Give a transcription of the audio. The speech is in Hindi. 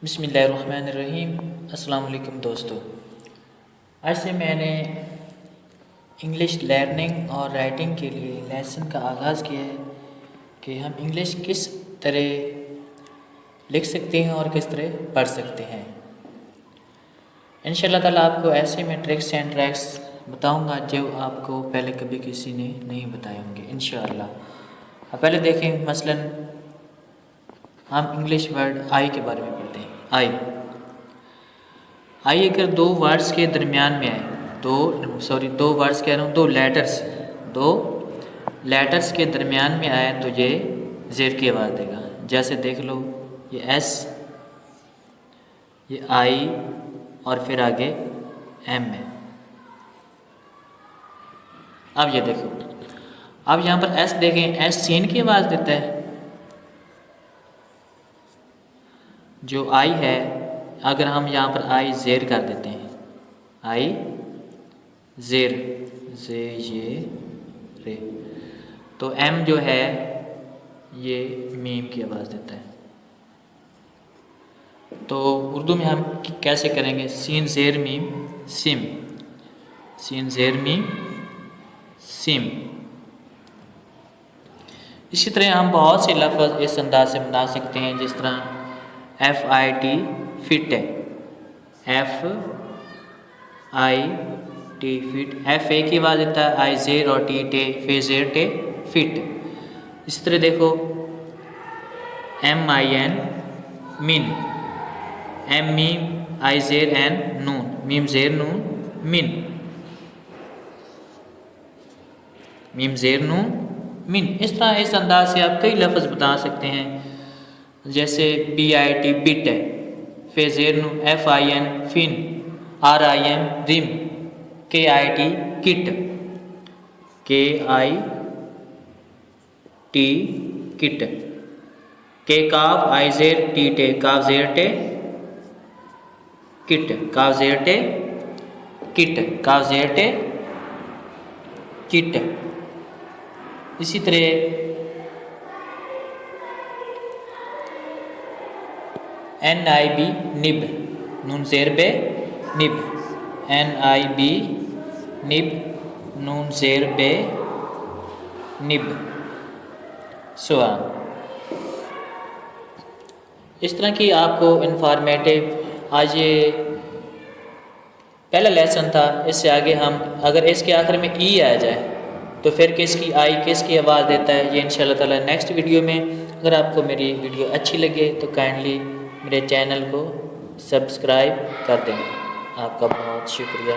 बिस्मिल्लाहिर्रहमानिर्रहीम। अस्सलाम वालेकुम दोस्तों, आज से मैंने इंग्लिश लर्निंग और राइटिंग के लिए लेसन का आगाज़ किया है कि हम इंग्लिश किस तरह लिख सकते हैं और किस तरह पढ़ सकते हैं। इंशाअल्लाह ताला आपको ऐसे में ट्रिक्स एंड ट्रैक्स बताऊंगा जो आपको पहले कभी किसी ने नहीं बताए होंगे इंशाअल्लाह। अब पहले देखें, मसलन हम इंग्लिश वर्ड आई के बारे में पढ़ते हैं। आई अगर दो वर्ड्स के दरमियान में आए, दो वर्ड्स कह रहा हूँ, दो लेटर्स के दरमियान में आए तो ये ज़ेर की आवाज़ देगा। जैसे देख लो, ये एस, ये आई और फिर आगे एम है। अब ये देखो, अब यहाँ पर एस देखें, एस सीन की आवाज़ देता है। जो आई है, अगर हम यहाँ पर आई ज़ेर कर देते हैं, आई ज़ेर जे ये रे, तो एम जो है ये मीम की आवाज़ देता है। तो उर्दू में हम कैसे करेंगे? सीन ज़ेर मीम सिम, सीन ज़ेर मीम सिम। इसी तरह हम बहुत से लफ्ज़ इस अंदाज से बना सकते हैं, जिस तरह FIT फिट है, FIT फिट, F ए की आवाज़ देता है, आई ज़ेर और टी टे, फे ज़ेर टे फिट। इस तरह देखो, MIN मिन, एम मीम आई ज़ेर एन नून, मीम ज़ेर नून मिन, मीम ज़ेर नून मिन। इस तरह इस अंदाज से आप कई लफ्ज़ बता सकते हैं। जैसे BIT बिट है, फे ज़ेर नून FIN fin, RIM rim, KIT kit, KIT kit, के काफ आई ज़ेर टी टे, काफ ज़ेर टे किट, काफ ज़ेर टे किट, काफ ज़ेर टे किट। इसी तरह NIB निब, नून ज़ेर बे निब, NIB निब, नून ज़ेर बे निब, सुआन। इस तरह की आपको इंफॉर्मेटिव आज ये पहला लेसन था। इससे आगे हम अगर इसके आखिर में ई आ जाए तो फिर किसकी आई किसकी आवाज़ देता है, ये इंशाअल्लाह ताला नेक्स्ट वीडियो में। अगर आपको मेरी वीडियो अच्छी लगे तो काइंडली मेरे चैनल को सब्सक्राइब कर दें। आपका बहुत शुक्रिया।